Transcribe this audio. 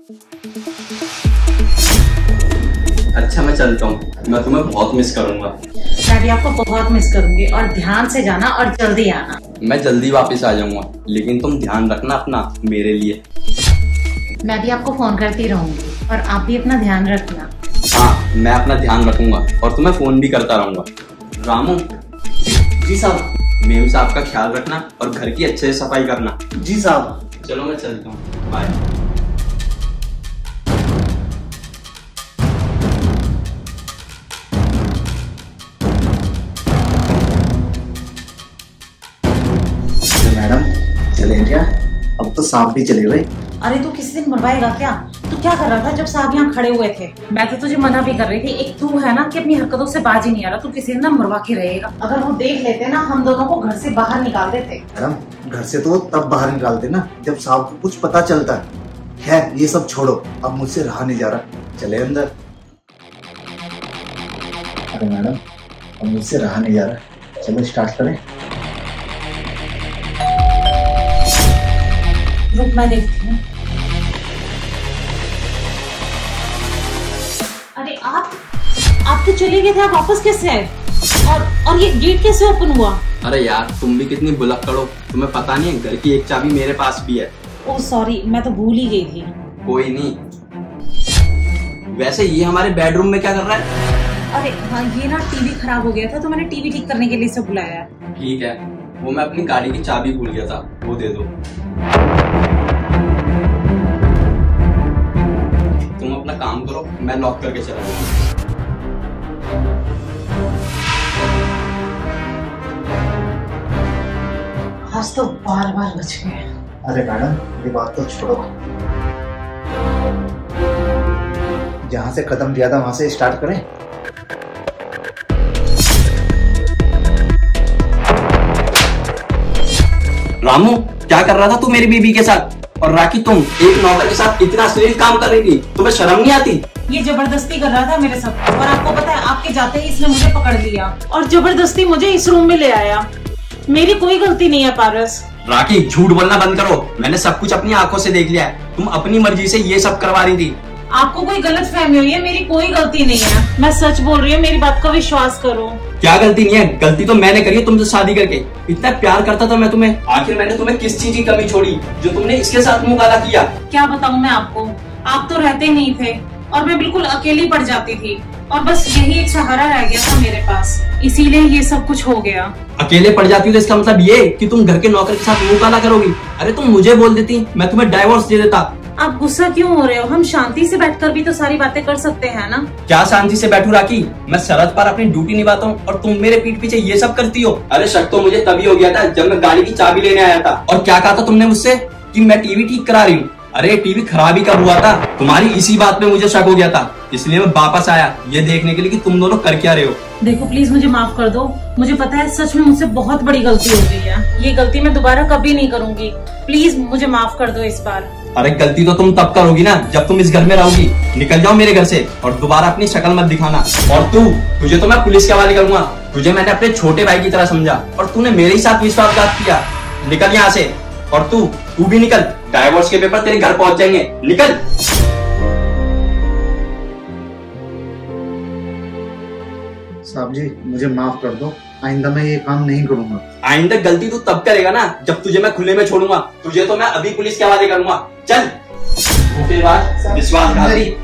अच्छा मैं चलता हूँ, मैं तुम्हें बहुत मिस करूंगा। मैं भी आपको बहुत मिस करूंगी और ध्यान से जाना और जल्दी आना। मैं जल्दी वापस आ जाऊंगा, लेकिन तुम ध्यान रखना अपना मेरे लिए। मैं भी आपको फोन करती रहूंगी और आप भी अपना ध्यान रखना। हाँ मैं अपना ध्यान रखूंगा और तुम्हें फोन भी करता रहूंगा। रामू। जी साहब। मेम साहब का ख्याल रखना और घर की अच्छे से सफाई करना। जी साहब। चलो मैं चलता हूँ, बाय। मैडम चले क्या? अब तो सांप भी चले गए। अरे तू किसी दिन मरवाएगा क्या? तू क्या कर रहा था जब साहब यहाँ खड़े हुए थे? मैं तो तुझे मना भी कर रही थी। एक तू है ना कि अपनी हरकतों से बाज ही नहीं आ रहा। तू किसी दिन ना मरवा के रहेगा। अगर वो देख लेते ना हम दोनों को घर से बाहर निकाल देते। मैडम घर से तो तब बाहर निकालते ना जब साहब को कुछ पता चलता है। खैर ये सब छोड़ो, अब मुझसे रहा नहीं जा रहा, चले अंदर। अरे मैडम अब मुझसे रहा नहीं जा रहा, चलो स्टार्ट करें। रुक मैं देखती हूँ। अरे आप तो चले गए थे, आप वापस कैसे आए? और ये गेट कैसे ओपन हुआ? अरे यार तुम भी कितनी भुलक्कड़ हो, तुम्हें पता नहीं है घर की एक चाबी मेरे पास भी है। ओह सॉरी, मैं तो भूल ही गई थी। कोई नहीं। वैसे ये हमारे बेडरूम में क्या कर रहा है? अरे हाँ ये ना टीवी खराब हो गया था तो मैंने टीवी ठीक करने के लिए इसे बुलाया। ठीक है, वो मैं अपनी गाड़ी की चाबी भूल गया था, वो दे दो। तुम अपना काम करो, मैं लॉक करके चला जाऊंगा। आज तो बार बार बच गए। अरे मैडम ये बात तो छोड़ो, जहाँ से खत्म किया था वहां से स्टार्ट करें। रामू क्या कर रहा था तू मेरी बीबी के साथ? और राखी तुम एक नौकर के साथ इतना अश्लील काम कर रही थी, तुम्हें शर्म नहीं आती? ये जबरदस्ती कर रहा था मेरे साथ और आपको पता है आपके जाते ही इसने मुझे पकड़ लिया और जबरदस्ती मुझे इस रूम में ले आया। मेरी कोई गलती नहीं है पारस। राखी झूठ बोलना बंद करो, मैंने सब कुछ अपनी आंखों से देख लिया है। तुम अपनी मर्जी से ये सब करवा रही थी। आपको कोई गलत फहमी हुई है, मेरी कोई गलती नहीं है। मैं सच बोल रही हूँ, मेरी बात का विश्वास करो। क्या गलती नहीं है? गलती तो मैंने करी है तुमसे शादी करके। इतना प्यार करता था मैं तुम्हें, आखिर मैंने तुम्हें किस चीज की कमी छोड़ी जो तुमने इसके साथ मुंह काला किया? क्या बताऊँ मैं आपको, आप तो रहते नहीं थे और मैं बिल्कुल अकेली पड़ जाती थी और बस यही एक सहारा रह गया था मेरे पास, इसीलिए ये सब कुछ हो गया। अकेले पड़ जाती हो तो इसका मतलब ये कि तुम घर के नौकर के साथ मुंह काला करोगी? अरे तुम मुझे बोल देती, मैं तुम्हें डाइवोर्स दे देता। आप गुस्सा क्यों हो रहे हो? हम शांति से बैठकर भी तो सारी बातें कर सकते हैं ना। क्या शांति से बैठू राखी? मैं सरहद पर अपनी ड्यूटी निभाता हूँ और तुम मेरे पीठ पीछे ये सब करती हो। अरे शक तो मुझे तभी हो गया था जब मैं गाड़ी की चाबी लेने आया था। और क्या कहा था तुमने मुझसे कि मैं टीवी ठीक करा रही हूँ? अरे टीवी खराब ही कब हुआ था? तुम्हारी इसी बात पे मुझे शक हो गया था, इसलिए मैं वापस आया ये देखने के लिए कि तुम दोनों कर क्या रहे हो। देखो प्लीज मुझे माफ कर दो, मुझे पता है सच में मुझसे बहुत बड़ी गलती हो गई है। ये गलती मैं दोबारा कभी नहीं करूंगी, प्लीज मुझे माफ कर दो इस बार। अरे गलती तो तुम तब करोगी ना जब तुम इस घर में रहोगी। निकल जाओ मेरे घर से और दोबारा अपनी शक्ल मत दिखाना। और तुझे तो मैं पुलिस के हवाले करूंगा। तुझे मैंने अपने छोटे भाई की तरह समझा और तूने मेरे ही साथ विश्वासघात किया। निकल यहाँ से। और तू भी निकल, डाइवोर्स के पेपर तेरे घर पहुंच जाएंगे, निकल। साहब जी मुझे माफ कर दो, आइंदा मैं ये काम नहीं करूंगा। आइंदा गलती तू तब करेगा ना जब तुझे मैं खुले में छोड़ूंगा। तुझे तो मैं अभी पुलिस के हवाले करूंगा। चल। विश्वासघाती।